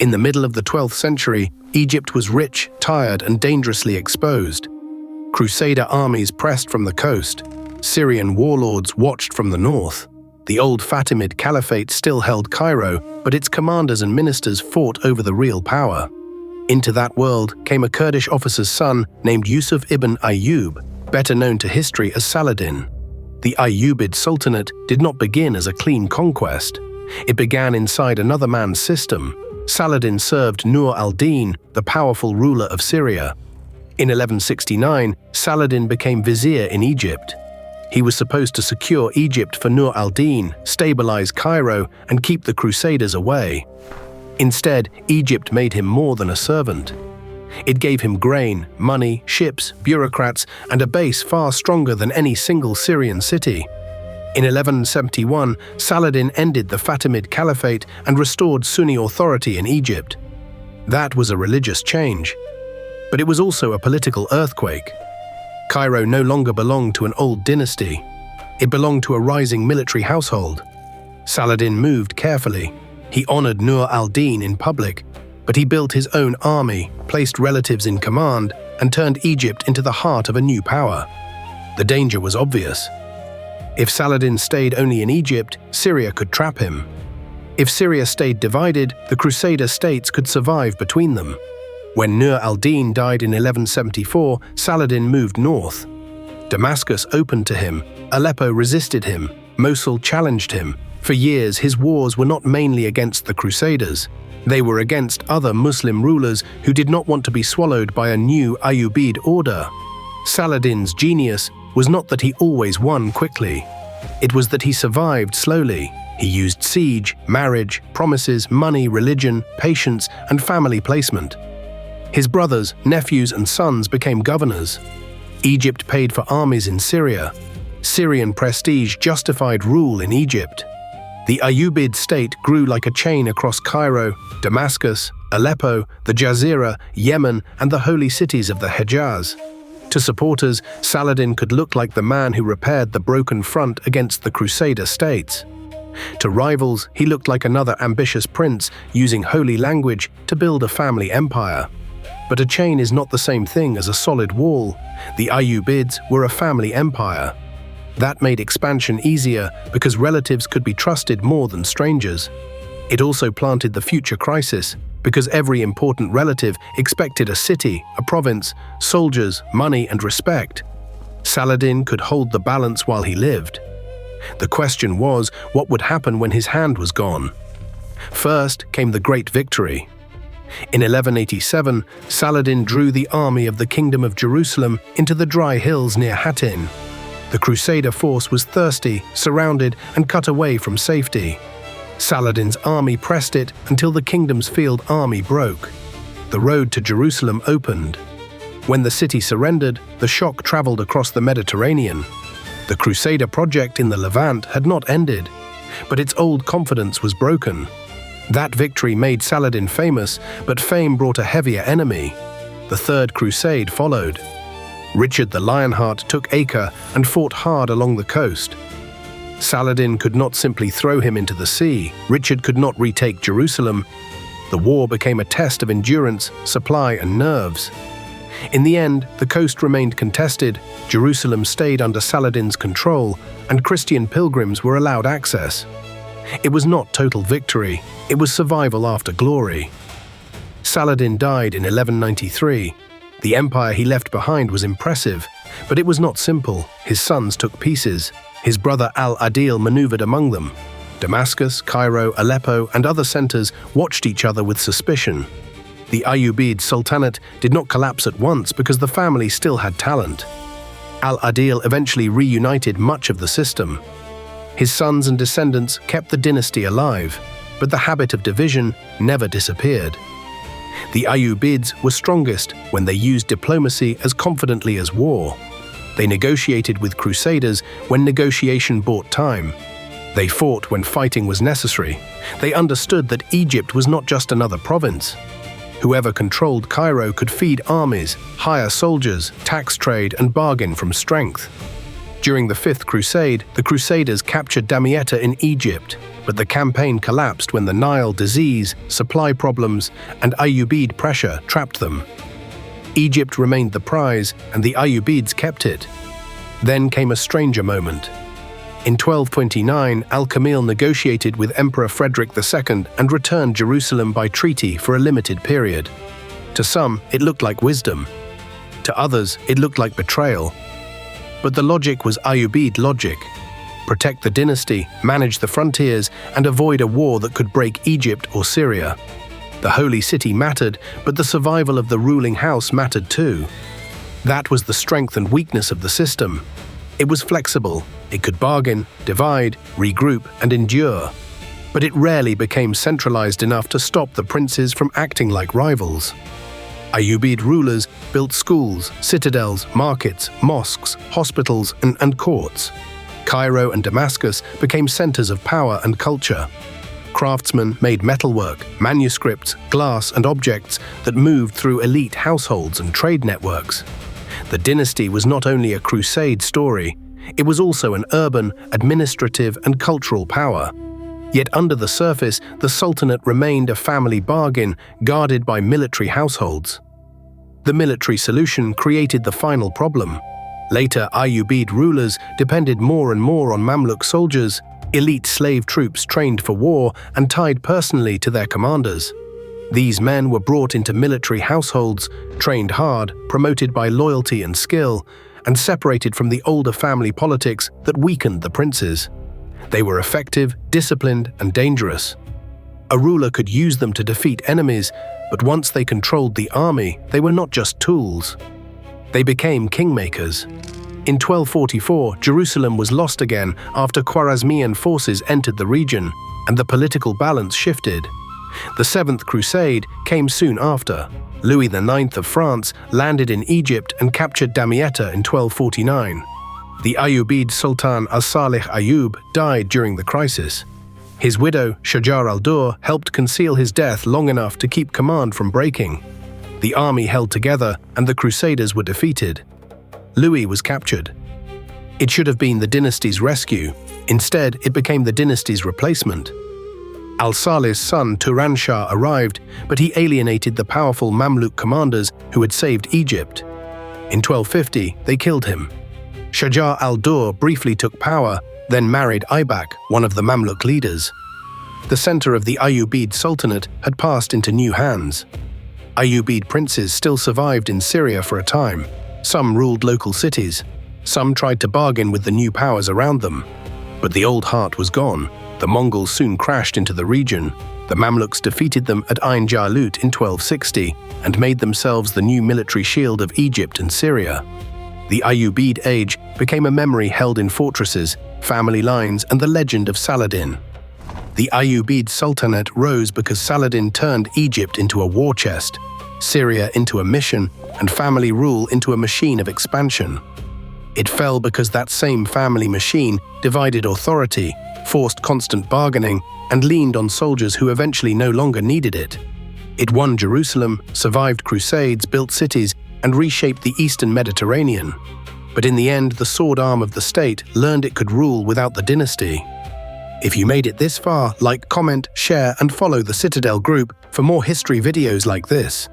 In the middle of the 12th century, Egypt was rich, tired, and dangerously exposed. Crusader armies pressed from the coast. Syrian warlords watched from the north. The old Fatimid Caliphate still held Cairo, but its commanders and ministers fought over the real power. Into that world came a Kurdish officer's son named Yusuf ibn Ayyub, better known to history as Saladin. The Ayyubid Sultanate did not begin as a clean conquest. It began inside another man's system. Saladin served Nur al-Din, the powerful ruler of Syria. In 1169, Saladin became vizier in Egypt. He was supposed to secure Egypt for Nur al-Din, stabilize Cairo, and keep the Crusaders away. Instead, Egypt made him more than a servant. It gave him grain, money, ships, bureaucrats, and a base far stronger than any single Syrian city. In 1171, Saladin ended the Fatimid Caliphate and restored Sunni authority in Egypt. That was a religious change. But it was also a political earthquake. Cairo no longer belonged to an old dynasty. It belonged to a rising military household. Saladin moved carefully. He honored Nur al-Din in public, but he built his own army, placed relatives in command, and turned Egypt into the heart of a new power. The danger was obvious. If Saladin stayed only in Egypt, Syria could trap him. If Syria stayed divided, the Crusader states could survive between them. When Nur al-Din died in 1174, Saladin moved north. Damascus opened to him, Aleppo resisted him, Mosul challenged him. For years, his wars were not mainly against the Crusaders. They were against other Muslim rulers who did not want to be swallowed by a new Ayyubid order. Saladin's genius was not that he always won quickly. It was that he survived slowly. He used siege, marriage, promises, money, religion, patience, and family placement. His brothers, nephews, and sons became governors. Egypt paid for armies in Syria. Syrian prestige justified rule in Egypt. The Ayyubid state grew like a chain across Cairo, Damascus, Aleppo, the Jazeera, Yemen, and the holy cities of the Hejaz. To supporters, Saladin could look like the man who repaired the broken front against the Crusader states. To rivals, he looked like another ambitious prince using holy language to build a family empire. But a chain is not the same thing as a solid wall. The Ayyubids were a family empire. That made expansion easier because relatives could be trusted more than strangers. It also planted the future crisis because every important relative expected a city, a province, soldiers, money, and respect. Saladin could hold the balance while he lived. The question was, what would happen when his hand was gone? First came the great victory. In 1187, Saladin drew the army of the Kingdom of Jerusalem into the dry hills near Hattin. The Crusader force was thirsty, surrounded, and cut away from safety. Saladin's army pressed it until the kingdom's field army broke. The road to Jerusalem opened. When the city surrendered, the shock traveled across the Mediterranean. The Crusader project in the Levant had not ended, but its old confidence was broken. That victory made Saladin famous, but fame brought a heavier enemy. The Third Crusade followed. Richard the Lionheart took Acre and fought hard along the coast. Saladin could not simply throw him into the sea. Richard could not retake Jerusalem. The war became a test of endurance, supply, and nerves. In the end, the coast remained contested, Jerusalem stayed under Saladin's control, and Christian pilgrims were allowed access. It was not total victory, it was survival after glory. Saladin died in 1193. The empire he left behind was impressive, but it was not simple. His sons took pieces. His brother al-Adil maneuvered among them. Damascus, Cairo, Aleppo, and other centers watched each other with suspicion. The Ayyubid Sultanate did not collapse at once because the family still had talent. Al-Adil eventually reunited much of the system. His sons and descendants kept the dynasty alive, but the habit of division never disappeared. The Ayyubids were strongest when they used diplomacy as confidently as war. They negotiated with Crusaders when negotiation bought time. They fought when fighting was necessary. They understood that Egypt was not just another province. Whoever controlled Cairo could feed armies, hire soldiers, tax trade, and bargain from strength. During the Fifth Crusade, the Crusaders captured Damietta in Egypt. but the campaign collapsed when the Nile disease, supply problems, and Ayyubid pressure trapped them. Egypt remained the prize, and the Ayyubids kept it. Then came a stranger moment. In 1229, Al-Kamil negotiated with Emperor Frederick II and returned Jerusalem by treaty for a limited period. To some, it looked like wisdom. To others, it looked like betrayal. But the logic was Ayyubid logic. Protect the dynasty, manage the frontiers, and avoid a war that could break Egypt or Syria. The holy city mattered, but the survival of the ruling house mattered too. That was the strength and weakness of the system. It was flexible. It could bargain, divide, regroup, and endure. But it rarely became centralized enough to stop the princes from acting like rivals. Ayyubid rulers built schools, citadels, markets, mosques, hospitals, and courts. Cairo and Damascus became centers of power and culture. Craftsmen made metalwork, manuscripts, glass, and objects that moved through elite households and trade networks. The dynasty was not only a crusade story, it was also an urban, administrative, and cultural power. Yet under the surface, the Sultanate remained a family bargain guarded by military households. The military solution created the final problem. Later, Ayyubid rulers depended more and more on Mamluk soldiers, elite slave troops trained for war and tied personally to their commanders. These men were brought into military households, trained hard, promoted by loyalty and skill, and separated from the older family politics that weakened the princes. They were effective, disciplined, and dangerous. A ruler could use them to defeat enemies, but once they controlled the army, they were not just tools. They became kingmakers. In 1244, Jerusalem was lost again after Khwarezmian forces entered the region, and the political balance shifted. The Seventh Crusade came soon after. Louis IX of France landed in Egypt and captured Damietta in 1249. The Ayyubid Sultan As-Salih Ayyub died during the crisis. His widow, Shajar al-Dur, helped conceal his death long enough to keep command from breaking. The army held together and the Crusaders were defeated. Louis was captured. It should have been the dynasty's rescue. Instead, it became the dynasty's replacement. Al-Salih's son Turan Shah arrived, but he alienated the powerful Mamluk commanders who had saved Egypt. In 1250, they killed him. Shajar al-Dur briefly took power, then married Aybak, one of the Mamluk leaders. The center of the Ayyubid Sultanate had passed into new hands. Ayyubid princes still survived in Syria for a time. Some ruled local cities. Some tried to bargain with the new powers around them. But the old heart was gone. The Mongols soon crashed into the region. The Mamluks defeated them at Ain Jalut in 1260 and made themselves the new military shield of Egypt and Syria. The Ayyubid age became a memory held in fortresses, family lines, and the legend of Saladin. The Ayyubid Sultanate rose because Saladin turned Egypt into a war chest, Syria into a mission, and family rule into a machine of expansion. It fell because that same family machine divided authority, forced constant bargaining, and leaned on soldiers who eventually no longer needed it. It won Jerusalem, survived crusades, built cities, and reshaped the Eastern Mediterranean. But in the end, the sword arm of the state learned it could rule without the dynasty. If you made it this far, like, comment, share, and follow the Citadel Group for more history videos like this.